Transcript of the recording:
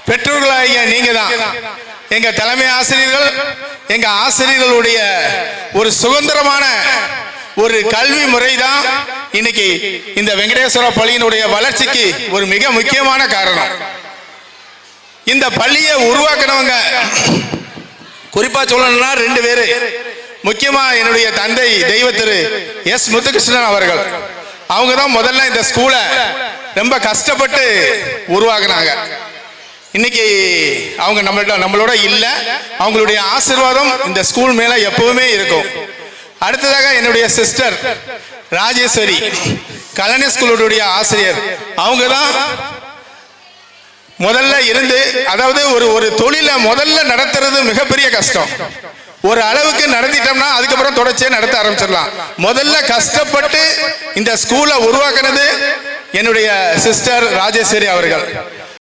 பெற்றோர்களாகிய நீங்க தான். எங்க தலைமை ஆசிரியர்கள், எங்க ஆசிரியர்களுடைய ஒரு சுதந்திரமான ஒரு கல்வி முறை தான் இன்னைக்கு இந்த வெங்கடேஸ்வர பள்ளியினுடைய வளர்ச்சிக்கு ஒரு மிக முக்கியமான காரணம். இந்த பள்ளியை உருவாக்கினவங்க குறிப்பா சொல்லணும்னா 2 பேரு. முக்கியமா என்னுடைய தந்தை தெய்வ திரு எஸ் முத்துகிருஷ்ணன் அவர்கள். அவங்க தான் முதல்ல இந்த ஸ்கூலை ரொம்ப கஷ்டப்பட்டு உருவாக்குனாங்க. இன்னைக்கு அவங்க நம்மளோட இல்லை. அவங்களுடைய ஆசீர்வாதம் இந்த ஸ்கூல் மேல எப்பவுமே இருக்கும். அடுத்ததாக என்னுடைய சிஸ்டர் ராஜேஸ்வரி, கல்யாணி ஸ்கூலுடைய ஆசிரியர். அவங்க தான் முதல்ல இருந்து, அதாவது ஒரு தொழிலை முதல்ல நடத்துறது மிகப்பெரிய கஷ்டம். ஒரு அளவுக்கு நடத்திட்டோம்னா அதுக்கப்புறம் தொடர்ச்சியா நடத்த ஆரம்பிச்சிடலாம். முதல்ல கஷ்டப்பட்டு இந்த ஸ்கூலை உருவாக்குனது என்னுடைய சிஸ்டர் ராஜேஸ்வரி அவர்கள்.